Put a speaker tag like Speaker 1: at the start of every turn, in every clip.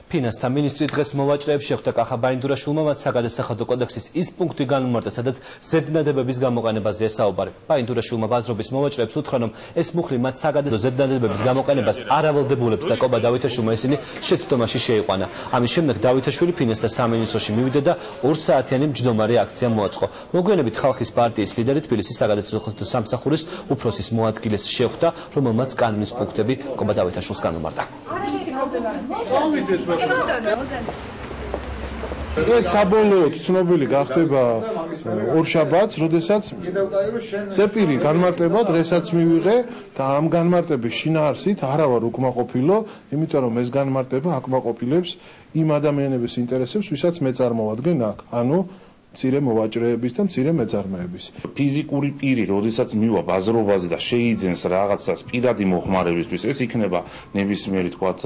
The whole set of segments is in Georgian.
Speaker 1: ფინანსთა მინისტრი დღეს მოვაჭრეებს შეხვდა კახა ბაინდურაშვილმა მათ საგადასახადო კოდექსის ის პუნქტი განუმარტა, სადაც ზედნადებების გამოყენებაზეა საუბარი. ბაინდურაშვილმა ბაზრობის მოვაჭრეებს უთხრა, რომ ეს მუხლი მათ საგადასახადო ზედნადებების გამოყენებას არ ავალდებულებს და კობა დავითაშვილმა ისინი შეცდომაში შეიყვანა. ამის შემდეგ დავითაშვილი ფინანსთა სამინისტროში მივიდა და 2 საათიანი მჯდომარე აქცია მოაწყო. მოგვიანებით ხალხის პარტიის ლიდერი თბილისის საგადასახადო სამსახურის უფროსის მოადგილეს შეხვდა, რომელმაც კანონის პუნქტები კობა დავითაშვილს განუმარტა.
Speaker 2: ეს საბოლოოდ ცნობილი გახდება ორშაბათს, როდესაც ზეპირი განმარტება დღესაც მივიღე და ამ განმარტების შინაარსით არა ვარ უკმაყოფილო, იმიტომ რომ ეს განმარტება აკმაყოფილებს იმ ადამიანების ინტერესებს, ვისაც მე წარმოვადგენ აქ, ანუ მცირე მოვაჭრეების და მცირე მეწარმეების.
Speaker 3: ფიზიკური პირი, როდესაც მივა ბაზრობაზე და შეიძენს რაღაცას პირადი მოხმარებისთვის, ეს იქნება ნებისმიერი თქვათ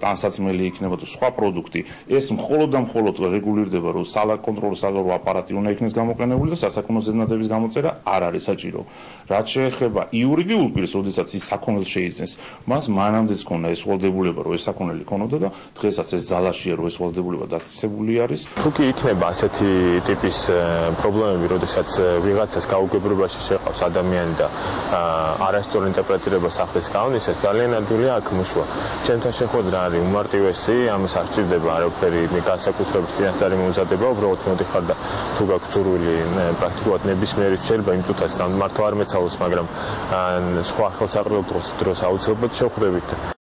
Speaker 3: ტანსაცმელი იქნება თუ სხვა პროდუქტი, ეს მხოლოდ და მხოლოდ რეგულირდება, რომ საკონტროლო საგარეო აპარატი უნდა იქნეს გამოყენებული და სასაქონლო ზედნადების გამოწერა არ არის საჭირო. რაც შეეხება იურიდიულ პირს, როდესაც ის საქონელს შეიძენს, მას მანამდეც ქონდა ეს ვალდებულება, რომ ეს საქონელი ქონოდა და დღესაც ეს ძალაშია, რომ ეს ვალდებულება დაწესებული არის.
Speaker 4: თუ კი იქნება ასეთი ტიპის პრობლემები, როდესაც ვიღაცას გაუგებრობაში შეყავს ადამიანი და არასწორ ინტერპრეტირებას ახდენს კანონის, ეს ძალიან ადვილია აქ მოსვლა. ჩემთან შეხვედრა არის უმარტივესი, ამას არ სჭირდება არაფერი განსაკუთრებით წინასწარი მომზადება, უბრალოდ მოდიხარ და თუ გაქვს სურვილი პრაქტიკულად ნებისმიერი შეიძლება იმ წუთას მართლა არ მეცალოს, მაგრამ სხვა ხელსაყრელო დროს აუცილებლად შევხვდებით.